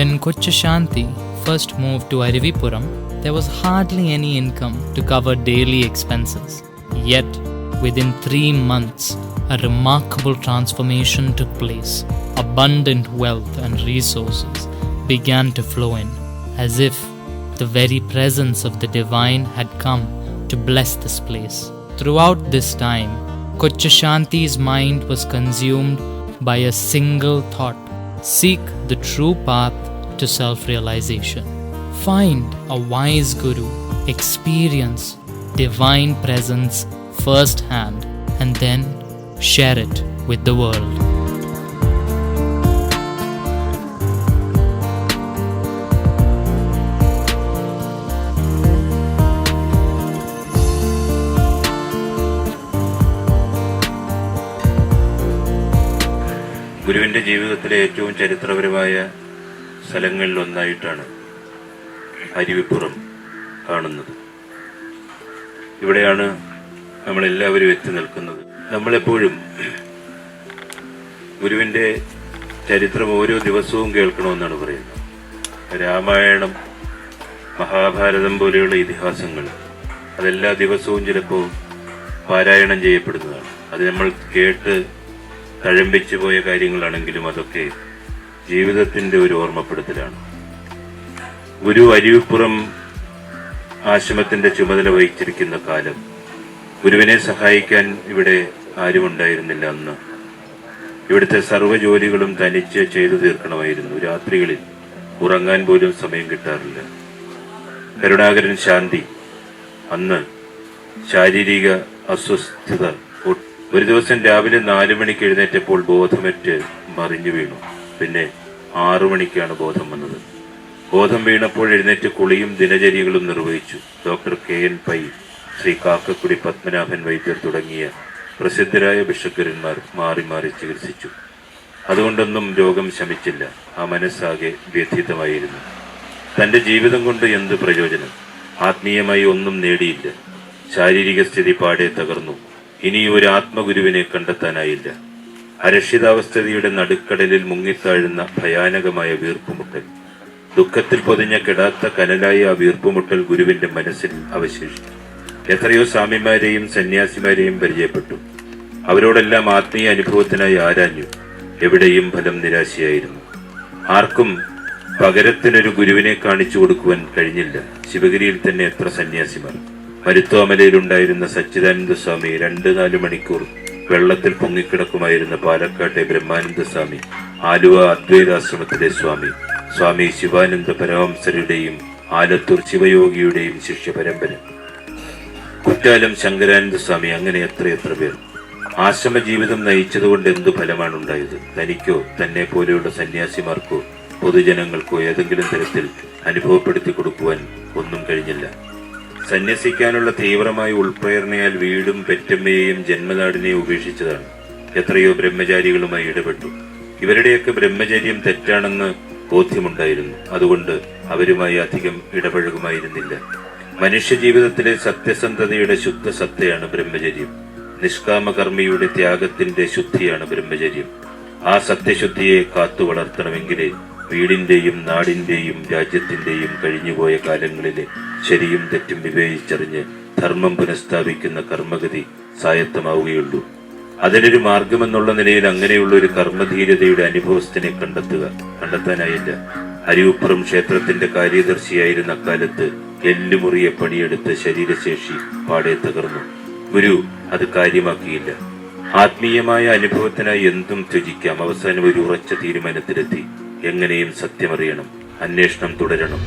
When Kochashanti first moved to Arivipuram, there was hardly any income to cover daily expenses. Yet, within 3 months, a remarkable transformation took place. Abundant wealth and resources began to flow in, as if the very presence of the divine had come to bless this place. Throughout this time, Kochashanti's mind was consumed by a single thought: seek the true path to self-realization. Find a wise guru, experience divine presence firsthand, and then share it with the world. ഗുരുവിൻ്റെ ജീവിതത്തിലെ ഏറ്റവും ചരിത്രപരമായ സ്ഥലങ്ങളിലൊന്നായിട്ടാണ് അരുവിപ്പുറം കാണുന്നത്. ഇവിടെയാണ് നമ്മളെല്ലാവരും എത്തി നിൽക്കുന്നത്. നമ്മളെപ്പോഴും ഗുരുവിൻ്റെ ചരിത്രം ഓരോ ദിവസവും കേൾക്കണമെന്നാണ് പറയുന്നത്. രാമായണം, മഹാഭാരതം പോലെയുള്ള ഇതിഹാസങ്ങൾ അതെല്ലാ ദിവസവും ചിലപ്പോൾ പാരായണം ചെയ്യപ്പെടുന്നതാണ്. അത് നമ്മൾ കേട്ട് തഴമ്പിച്ചു പോയ കാര്യങ്ങളാണെങ്കിലും അതൊക്കെ ജീവിതത്തിൻ്റെ ഒരു ഓർമ്മപ്പെടുത്തലാണ്. ഗുരു അരുവിപ്പുറം ആശ്രമത്തിൻ്റെ ചുമതല വഹിച്ചിരിക്കുന്ന കാലം ഗുരുവിനെ സഹായിക്കാൻ ഇവിടെ ആരുമുണ്ടായിരുന്നില്ല. അന്ന് ഇവിടുത്തെ സർവ്വ ജോലികളും തനിച്ച് ചെയ്തു തീർക്കണമായിരുന്നു. രാത്രികളിൽ ഉറങ്ങാൻ പോലും സമയം കിട്ടാറില്ല. കരുണാകരൻ ശാന്തി അന്ന് ശാരീരിക അസ്വസ്ഥത. ഒരു ദിവസം രാവിലെ 4 മണിക്ക് എഴുന്നേറ്റപ്പോൾ ബോധമറ്റ് മറിഞ്ഞു വീണു. പിന്നെ 6 മണിക്കാണ് ബോധം വന്നത്. ബോധം വീണപ്പോൾ എഴുന്നേറ്റ് കുളിയും ദിനചര്യകളും നിർവഹിച്ചു. ഡോക്ടർ KN പൈ, ശ്രീ കാക്കക്കുടി പത്മനാഭൻ വൈദ്യർ തുടങ്ങിയ പ്രസിദ്ധരായ ബിഷക്കരന്മാർ മാറി മാറി ചികിത്സിച്ചു. അതുകൊണ്ടൊന്നും രോഗം ശമിച്ചില്ല. ആ മനസ്സാകെ വ്യഥിതമായിരുന്നു. തൻ്റെ ജീവിതം കൊണ്ട് എന്ത് പ്രയോജനം? ആത്മീയമായി ഒന്നും നേടിയില്ല. ശാരീരിക സ്ഥിതി പാടെ തകർന്നു. ഇനി ഒരു ആത്മഗുരുവിനെ കണ്ടെത്താനായില്ല. അരക്ഷിതാവസ്ഥയുടെ നടുക്കടലിൽ മുങ്ങിത്താഴുന്ന ഭയാനകമായ വീർപ്പുമുട്ടൽ. ദുഃഖത്തിൽ പൊതിഞ്ഞ കിടാത്ത കനലായ ആ വീർപ്പുമുട്ടൽ ഗുരുവിന്റെ മനസ്സിൽ അവശേഷിച്ചു. എത്രയോ സ്വാമിമാരെയും സന്യാസിമാരെയും പരിചയപ്പെട്ടു. അവരോടെല്ലാം ആത്മീയ അനുഭവത്തിനായി ആരാഞ്ഞു. എവിടെയും ഫലം നിരാശയായിരുന്നു. ആർക്കും പകരത്തിനൊരു ഗുരുവിനെ കാണിച്ചു കൊടുക്കുവാൻ കഴിഞ്ഞില്ല. ശിവഗിരിയിൽ തന്നെ എത്ര സന്യാസിമാർ. മരുത്വാമലയിലുണ്ടായിരുന്ന സച്ചിദാനന്ദ സ്വാമി 2-4 മണിക്കൂർ വെള്ളത്തിൽ പൊങ്ങിക്കിടക്കുമായിരുന്ന പാലക്കാട്ടെ ബ്രഹ്മാനന്ദ സ്വാമി, ആലുവ അദ്വൈതാശ്രമത്തിലെ സ്വാമി, സ്വാമി ശിവാനന്ദ പരമഹംസരുടെയും ആലത്തൂർ ശിവയോഗിയുടെയും ശിഷ്യ പരമ്പര, കുറ്റാലം ശങ്കരാനന്ദ സ്വാമി, അങ്ങനെ എത്രയെത്ര പേർ. ആശ്രമ ജീവിതം നയിച്ചതുകൊണ്ട് എന്തു ഫലമാണുണ്ടായത്? തനിക്കോ തന്നെ പോലെയുള്ള സന്യാസിമാർക്കോ പൊതുജനങ്ങൾക്കോ ഏതെങ്കിലും തരത്തിൽ അനുഭവപ്പെടുത്തി കൊടുക്കുവാൻ ഒന്നും കഴിഞ്ഞില്ല. സന്യസിക്കാനുള്ള തീവ്രമായ ഉൾപ്രേരണയാൽ വീടും പെറ്റമ്മയെയും ജന്മനാടിനെയും ഉപേക്ഷിച്ചതാണ്. എത്രയോ ബ്രഹ്മചാരികളുമായി ഇടപെട്ടു. ഇവരുടെയൊക്കെ ബ്രഹ്മചര്യം തെറ്റാണെന്ന് ബോധ്യമുണ്ടായിരുന്നു. അതുകൊണ്ട് അവരുമായി അധികം ഇടപഴകുമായിരുന്നില്ല. മനുഷ്യജീവിതത്തിലെ സത്യസന്ധതയുടെ ശുദ്ധ സത്തയാണ് ബ്രഹ്മചര്യം. നിഷ്കാമകർമ്മിയുടെ ത്യാഗത്തിന്റെ ശുദ്ധിയാണ് ബ്രഹ്മചര്യം. ആ സത്യശുദ്ധിയെ കാത്തു വളർത്തണമെങ്കിലേ വീടിന്റെയും നാടിന്റെയും രാജ്യത്തിന്റെയും കഴിഞ്ഞുപോയ കാലങ്ങളിലെ ശരിയും തെറ്റും വിവേചിച്ചറിഞ്ഞ് ധർമ്മം പുനഃസ്ഥാപിക്കുന്ന കർമ്മഗതി സ്വായത്തമാവുകയുള്ളൂ. അതിനൊരു മാർഗമെന്നുള്ള നിലയിൽ അങ്ങനെയുള്ള ഒരു കർമ്മധീരതയുടെ അനുഭവസ്ഥനെ കണ്ടെത്താനായില്ല. അരുവിപ്പുറം ക്ഷേത്രത്തിന്റെ കാര്യദർശിയായിരുന്ന അക്കാലത്ത് എല്ലുമുറിയെ പണിയെടുത്ത് ശരീരശേഷി പാടെ തകർന്നു. ഗുരു അത് കാര്യമാക്കിയില്ല. ആത്മീയമായ അനുഭവത്തിനായി എന്തും ത്യജിക്കാം. അവസാനം ഒരു ഉറച്ച തീരുമാനത്തിലെത്തി. എങ്ങനെയും സത്യമറിയണം, അന്വേഷണം തുടരണം.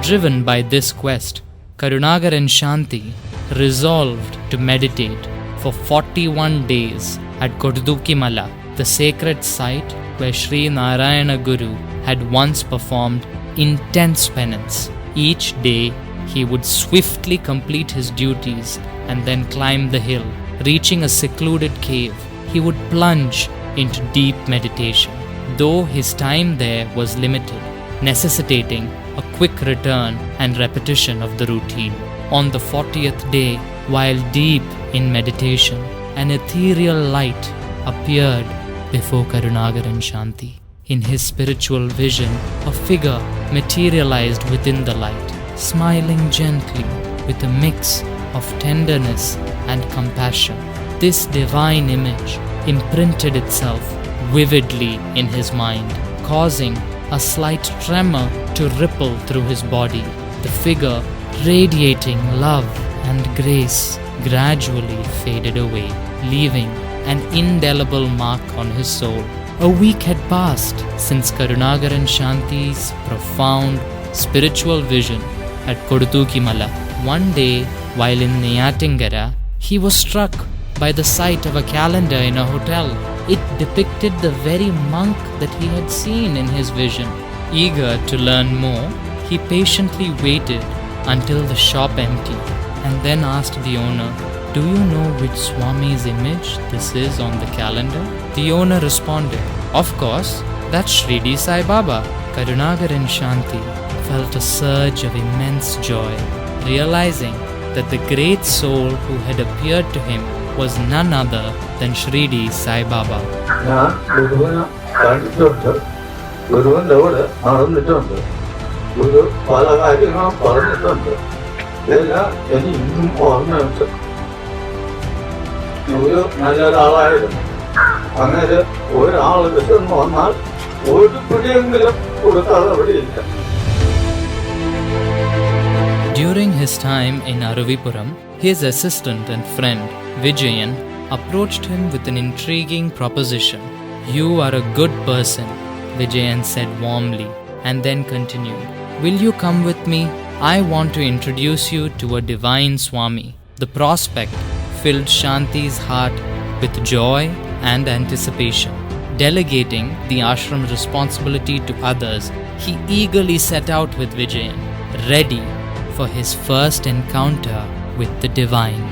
Driven by this quest, Karunagaran Shanti resolved to meditate for 41 days at Koduduki Mala, the sacred site where Sri Narayana Guru had once performed intense penance. Each day, he would swiftly complete his duties and then climb the hill. Reaching a secluded cave, he would plunge into deep meditation. though his time there was limited, necessitating a quick return and repetition of the routine. On the 40th day, while deep in meditation, an ethereal light appeared before Karunagaran Shanti. In his spiritual vision, a figure materialized within the light, smiling gently with a mix of tenderness and compassion. This divine image imprinted itself vividly in his mind, causing a slight tremor to ripple through his body. The figure, radiating love and grace, gradually faded away, leaving an indelible mark on his soul. A week had passed since Karunagaran Shanti's profound spiritual vision at Kodutukimala. One day, while in Neyattingara, he was struck by the sight of a calendar in a hotel. It depicted the very monk that he had seen in his vision. Eager to learn more, he patiently waited until the shop emptied and then asked the owner, "Do you know which Swami's image this is on the calendar?" The owner responded, "Of course, that's Shridi Sai Baba." Karunagaran Shanti felt a surge of immense joy, realizing that the great soul who had appeared to him was none other than Shridi Sai Baba. ഞാൻ ഗുരുവിനെ കണ്ടിട്ടുണ്ട്, ഗുരുവിൻ്റെ കൂടെ നടന്നിട്ടുണ്ട്, ഗുരു പല കാര്യങ്ങളും പറഞ്ഞിട്ടുണ്ട്. ഇതെല്ലാം എനിക്ക് ഇന്നും ഓർമ്മയുണ്ട്. ഗുരു നല്ലൊരാളായിരുന്നു. അങ്ങനെ ഒരാൾ വിശന്ന് വന്നാൽ ഒരു പിടിയെങ്കിലും കൊടുക്കാതെ അവിടെയില്ല. During his time in Aruvipuram, his assistant and friend Vijayan approached him with an intriguing proposition. "You are a good person," Vijayan said warmly, and then continued, "Will you come with me? I want to introduce you to a divine Swami." The prospect filled Shanti's heart with joy and anticipation. Delegating the ashram responsibility to others, he eagerly set out with Vijayan, ready for his first encounter with the divine.